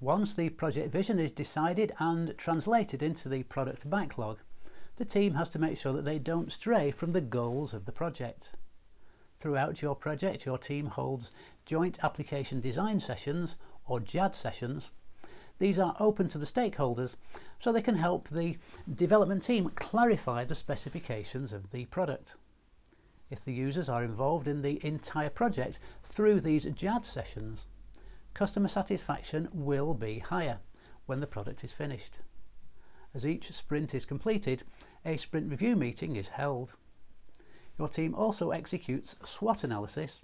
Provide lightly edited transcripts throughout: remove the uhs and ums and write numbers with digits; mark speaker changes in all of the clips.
Speaker 1: Once the project vision is decided and translated into the product backlog, the team has to make sure that they don't stray from the goals of the project. Throughout your project, your team holds joint application design sessions, or JAD sessions. These are open to the stakeholders so they can help the development team clarify the specifications of the product. If the users are involved in the entire project through these JAD sessions, customer satisfaction will be higher when the product is finished. As each sprint is completed, a sprint review meeting is held. Your team also executes SWOT analysis,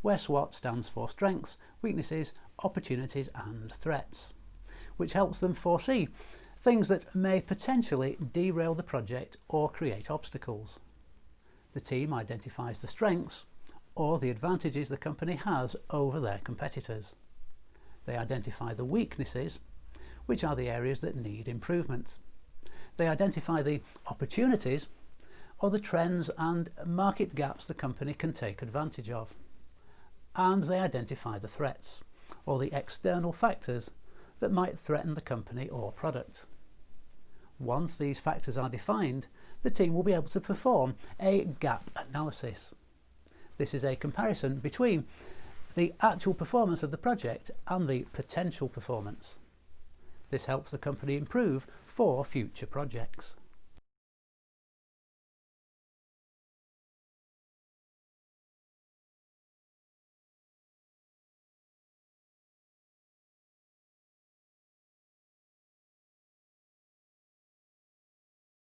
Speaker 1: where SWOT stands for strengths, weaknesses, opportunities and threats, which helps them foresee things that may potentially derail the project or create obstacles. The team identifies the strengths or the advantages the company has over their competitors. They identify the weaknesses, which are the areas that need improvement. They identify the opportunities, or the trends and market gaps the company can take advantage of. And they identify the threats, or the external factors that might threaten the company or product. Once these factors are defined, the team will be able to perform a gap analysis. This is a comparison between the actual performance of the project and the potential performance. This helps the company improve for future projects.